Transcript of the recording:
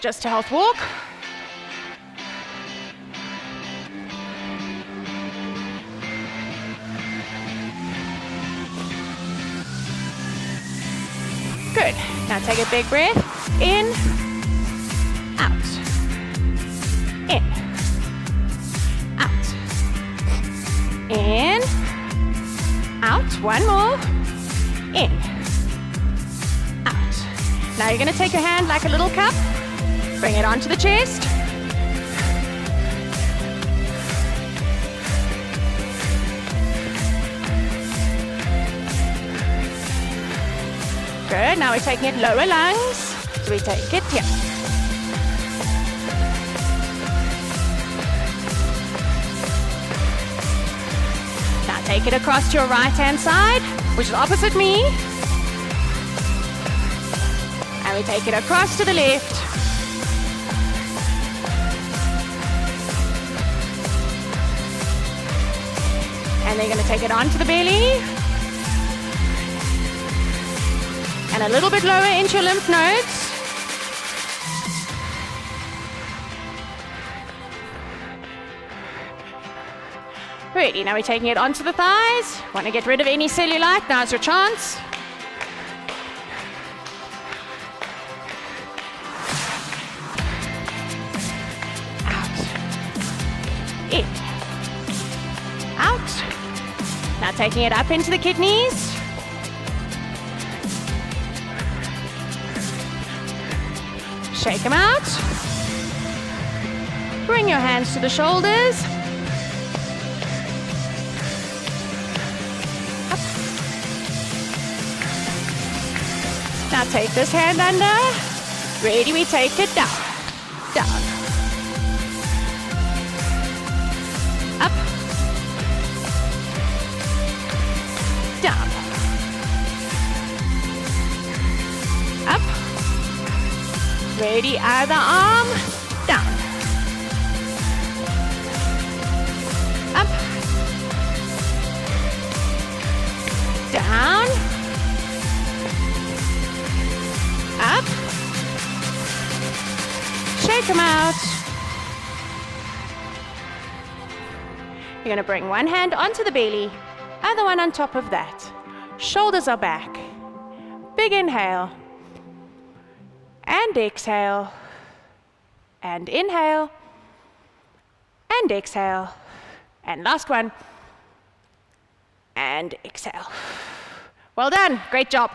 Just a health walk. Good. Now take a big breath. In, out. In, out. In, out. One more. In, out. Now you're going to take your hand like a little cup. Bring it onto the chest. Good. Now we're taking it lower lungs. So we take it here. Now take it across to your right hand side, which is opposite me. And we take it across to the left. And then you're going to take it onto the belly. And a little bit lower into your lymph nodes. Ready, now we're taking it onto the thighs. Want to get rid of any cellulite? Now's your chance. Out. In. Out. Now taking it up into the kidneys. Shake them out. Bring your hands to the shoulders. Up. Now take this hand under. Ready, we take it down. Down. Up. Down. Up. Ready, other arm, down. Up. Down. Up. Shake them out. You're going to bring one hand onto the belly, other one on top of that. Shoulders are back. Big inhale. And exhale, and inhale, and exhale, and last one, and exhale. Well done, great job.